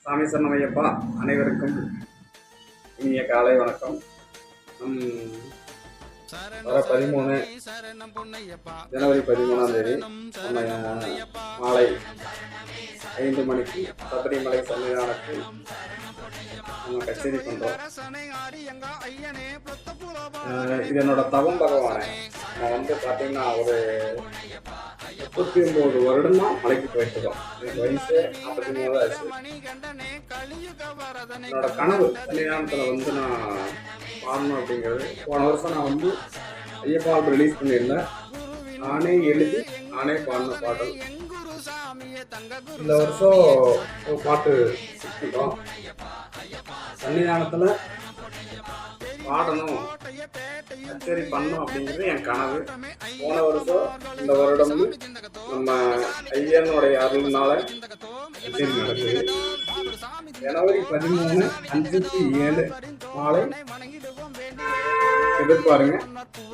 சாமி சரணமையப்பா. அனைவருக்கும் இனிய காலை வணக்கம். வர 13 ஜனவரி 13ஆம் தேதி மாலை 5 மணிக்கு சபரிமலை சன்னிதானத்தில் நம்ம கச்சேரி பண்றோம். இது என்னோட தவம் பகவானே. நான் பார்த்தீங்கன்னா ஒரு 39 வருடமா மலைக்கு போயிட்டு இருக்கோம். எனக்கு வயசு 43 ஆச்சு. என்னோட கனவு சன்னிதானத்தில் நான் பாடணும் அப்படிங்கிறது. போன வருஷம் நான் ஐயப்பா ரிலீஸ் பண்ணியிருந்தேன். நானே எழுதி நானே பாடின பாடல். இந்த வருஷம் ஒரு பாட்டு சிக்கிட்டோம். சன்னிதானத்தில் பாடணும், கச்சேரி பண்ணணும் அப்படிங்கிறது என் கனவு. போன வருஷம் இந்த வருடம் நம்ம ஐயனுடைய அருள்னால கச்சேரி நடக்குது. ஜனவரி 13 5:07 மாலை எதிர்பாருங்க.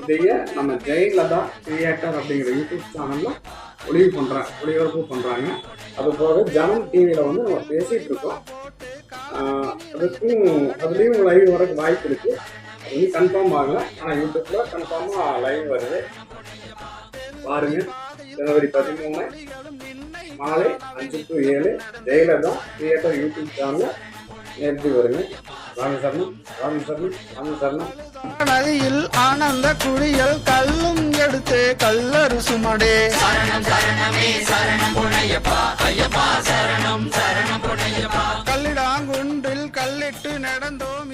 இதையே நம்ம ஜெயின்ல கிரியேட்டர் அப்படிங்கிற யூடியூப் சேனல்ல ஒளிபரப்பு பண்றாங்க. அது போக ஜனம் டிவியில நம்ம பேசிட்டு இருக்கோம். அதுலேயும் லைவ் வரக்கு வாய்ப்பு இருக்கு. அது கன்ஃபார்ம் ஆகல, ஆனால் யூடியூப்ல கன்ஃபார்மா லைவ் வருது. பாருங்க. ஜனவரி 13 மாலை 5 to 7 ஜெயில கிரியேட்டர் யூடியூப் சேனல்ல நேர்த்தி வருங்க. நதியில் ஆனந்த குழியல் கல்லும் எடுத்து கல்லறு சுமடே கல்லிடாங்குன்றில் கல்லிட்டு நடந்தோம்